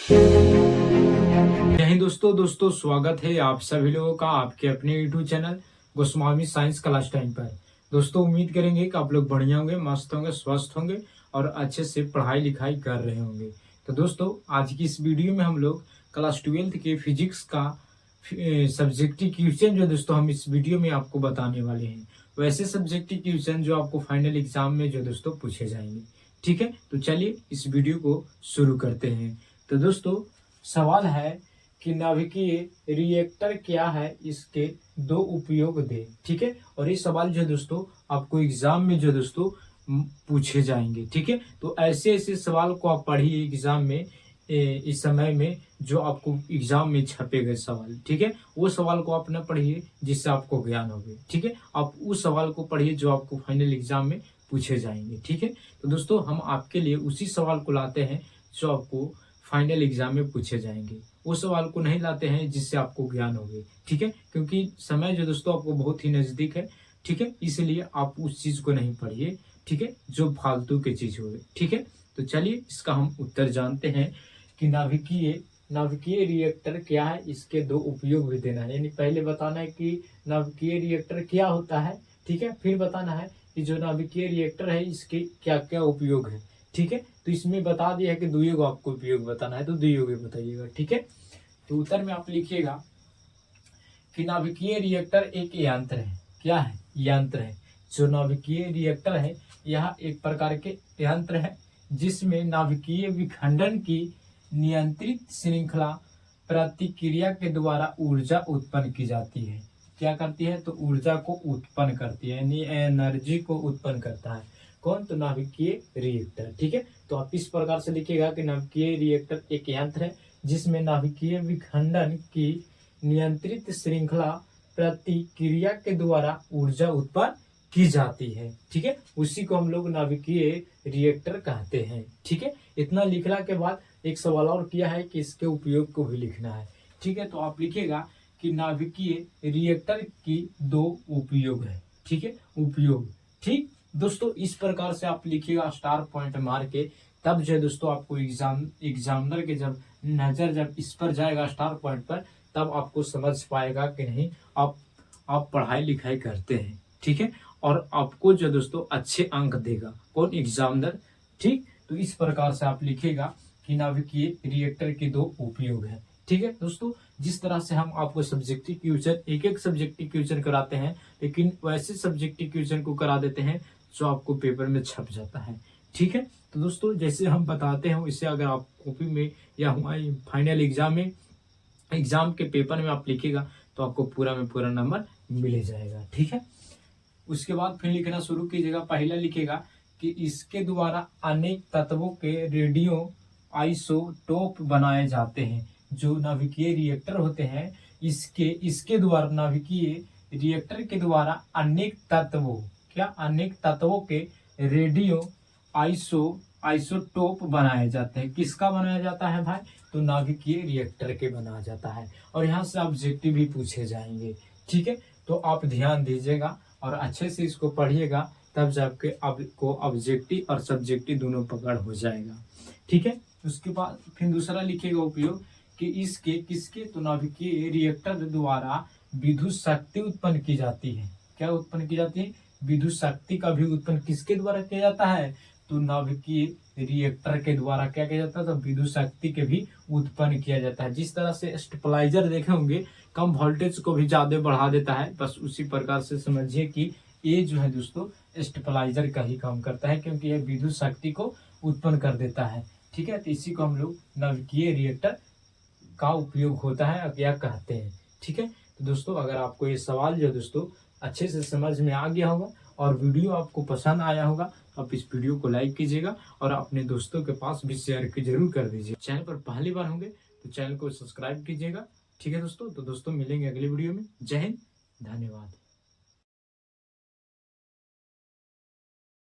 जय हिंद दोस्तों स्वागत है आप सभी लोगों का आपके अपने YouTube channel Goswami science class time पर। दोस्तों उम्मीद करेंगे कि आप लोग बढ़िया होंगे, मस्त होंगे, स्वस्थ होंगे और अच्छे से पढ़ाई लिखाई कर रहे होंगे। तो दोस्तों आज की इस वीडियो में हम लोग क्लास 12th के फिजिक्स का सब्जेक्टिव क्वेश्चन जो दोस्तों हम इस वीडियो में आपको बताने वाले हैं, वैसे सब्जेक्टिव क्वेश्चन जो आपको फाइनल एग्जाम में जो दोस्तों पूछे जाएंगे। ठीक है, तो चलिए इस वीडियो को शुरू करते हैं। तो दोस्तों सवाल है कि नाभिकीय रिएक्टर क्या है, इसके दो उपयोग दे। ठीक है, और ये सवाल जो दोस्तों आपको एग्जाम में जो दोस्तों पूछे जाएंगे। ठीक है, तो ऐसे ऐसे सवाल को आप पढ़िए एग्जाम में इस समय में जो आपको एग्जाम में छपे गए सवाल। ठीक है, वो सवाल को आप न पढ़िए जिससे आपको ज्ञान हो। ठीक है, आप उस सवाल को पढ़िए जो आपको फाइनल एग्जाम में पूछे जाएंगे। ठीक है, तो दोस्तों हम आपके लिए उसी सवाल को लाते हैं जो आपको फाइनल एग्जाम में पूछे जाएंगे। वो सवाल को नहीं लाते हैं जिससे आपको ज्ञान हो। ठीक है, क्योंकि समय जो दोस्तों आपको बहुत ही नजदीक है। ठीक है, इसलिए आप उस चीज को नहीं पढ़िए। ठीक है, जो फालतू की चीज हो। ठीक है, तो चलिए इसका हम उत्तर जानते हैं कि नाभिकीय रिएक्टर क्या है, इसके दो उपयोग भी देना है। यानी पहले बताना है कि नाभिकीय रिएक्टर क्या होता है। ठीक है, फिर बताना है कि जो नाभिकीय रिएक्टर है इसके क्या क्या उपयोग है। ठीक है, तो इसमें बता दिया है कि दुइयों को आपको उपयोग बताना है, तो दुइयों को बताइएगा। ठीक है, तो उत्तर में आप लिखिएगा कि नाभिकीय रिएक्टर एक यंत्र है। क्या है? यंत्र है। जो नाभिकीय रिएक्टर है यह एक प्रकार के यंत्र है जिसमें नाभिकीय विखंडन की नियंत्रित श्रृंखला प्रतिक्रिया के द्वारा ऊर्जा उत्पन्न की जाती है। क्या करती है? तो ऊर्जा को उत्पन्न करती है, यानी एनर्जी को उत्पन्न करता है। कौन? तो नाभिकीय रिएक्टर। ठीक है, तो आप इस प्रकार से लिखिएगा कि नाभिकीय रिएक्टर एक यंत्र है जिसमें नाभिकीय विखंडन की नियंत्रित श्रृंखला प्रतिक्रिया के द्वारा ऊर्जा उत्पन्न की जाती है। ठीक है, उसी को हम लोग नाभिकीय रिएक्टर कहते हैं। ठीक है, इतना लिखने के बाद एक सवाल और किया है कि इसके उपयोग को भी लिखना है। ठीक है, तो आप लिखिएगा कि नाभिकीय रिएक्टर की दो उपयोग है। ठीक है, उपयोग। ठीक दोस्तों, इस प्रकार से आप लिखिएगा स्टार पॉइंट मार के, तब जो दोस्तों आपको एग्जामिनर के जब नजर जब इस पर जाएगा स्टार पॉइंट पर, तब आपको समझ पाएगा कि नहीं आप पढ़ाई लिखाई करते हैं। ठीक है, और आपको जो दोस्तों अच्छे अंक देगा कौन? एग्जामिनर। ठीक, तो इस प्रकार से आप लिखिएगा कि नाभिकीय रिएक्टर के दो उपयोग है। ठीक है दोस्तों, जिस तरह से हम आपको सब्जेक्टिव क्वेश्चन एक सब्जेक्टिव क्वेश्चन कराते हैं, लेकिन वैसे सब्जेक्टिव क्वेश्चन को करा देते हैं जो आपको पेपर में छप जाता है। ठीक है, तो दोस्तों जैसे हम बताते हैं वैसे अगर आप कॉपी में या हमारे फाइनल एग्जाम के पेपर में आप लिखिएगा तो आपको पूरा में पूरा नंबर मिल जाएगा। ठीक है, उसके बाद फिर लिखना शुरू कीजिएगा। पहला लिखेगा कि इसके द्वारा अनेक तत्वों के रेडियो आइसोटोप बनाए जाते हैं। जो नाभिकीय रिएक्टर होते हैं इसके द्वारा नाभिकीय रिएक्टर के द्वारा अनेक तत्वों के रेडियो आइसोटोप बनाए जाते हैं। किसका बनाया जाता है भाई? तो नाभिकीय रिएक्टर के बनाया जाता है, और यहाँ से ऑब्जेक्टिव भी पूछे जाएंगे। ठीक है, तो आप ध्यान दीजिएगा और अच्छे से इसको पढ़िएगा, तब जाके आपको ऑब्जेक्टिव और सब्जेक्टिव दोनों पकड़ हो जाएगा। ठीक है, उसके बाद फिर दूसरा लिखिएगा उपयोग कि किसके? तो नाभिकीय रिएक्टर द्वारा विद्युत शक्ति उत्पन्न की जाती है। क्या उत्पन्न की जाती है? विद्युत शक्ति का भी उत्पन्न किसके द्वारा किया जाता है? तो नाभिकीय रिएक्टर के द्वारा क्या किया जाता है? तो विद्युत शक्ति के भी उत्पन्न किया जाता है। जिस तरह से स्टेबलाइजर देखे होंगे कम वोल्टेज को भी ज्यादा बढ़ा देता है, बस उसी प्रकार से समझिए कि ये जो है दोस्तों स्टेबलाइजर का ही काम करता है, क्योंकि यह विद्युत शक्ति को उत्पन्न कर देता है। ठीक है, तो इसी को हम लोग नाभिकीय रिएक्टर का उपयोग होता है क्या कहते हैं। ठीक है, तो दोस्तों अगर आपको ये सवाल जो दोस्तों अच्छे से समझ में आ गया होगा और वीडियो आपको पसंद आया होगा, तो आप इस वीडियो को लाइक कीजिएगा और अपने दोस्तों के पास भी शेयर जरूर कर दीजिए। चैनल पर पहली बार होंगे तो चैनल को सब्सक्राइब कीजिएगा। ठीक है दोस्तों, तो दोस्तों मिलेंगे अगले वीडियो में। जय हिंद, धन्यवाद।